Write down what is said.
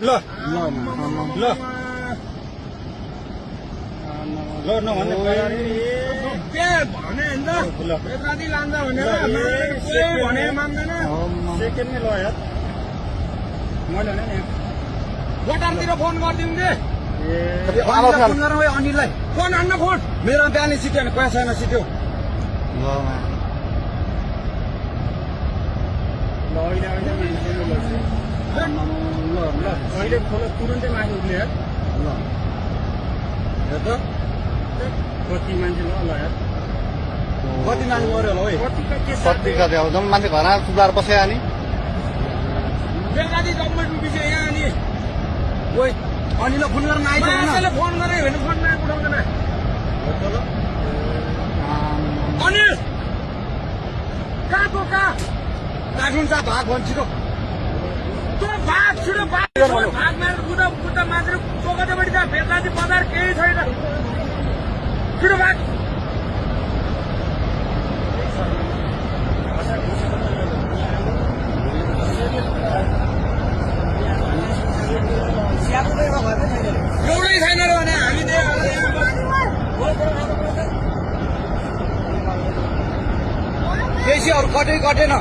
ल ल ल नभन्ने भने बेत्रादी लान्छ भनेर भने मान्दैन सेकेन्डमै ल यार मैले भने नि बटारतिर फोन गरिदिउँ दे फोन गरौँ है अनिललाई फोन हान्न फोन मेरो बिहानै सिट्यो भने कोही छैन सिट्यो ल अहिले अहिले खोला तुरन्तै माथि उठ्ने यार ल हेर त कति मान्छे ल यार कति मान्छे मऱ्यो होला है कतिका के कति कति अब जम्मा मान्छे घरमा सुधार बसे अनि बेत्रादी गभर्मेन्ट बिच यहाँ अनि ओइ अनिललाई फोन गर्न आइज मान्छेले फोन गरे भने फोन उठाउँदैन अनिल कहाँको कहाँ काठुन्छ भाग भन्छ छिटो तो भाग छिटो भाग भाग मारेर बुझ्दा बुझ्दा मान्छेले चोकटेपट्टि त बेत्रादी बजार केही छैन छिटो भाग एउटै छैन र भने हामी बेसी अरू कटै कटेन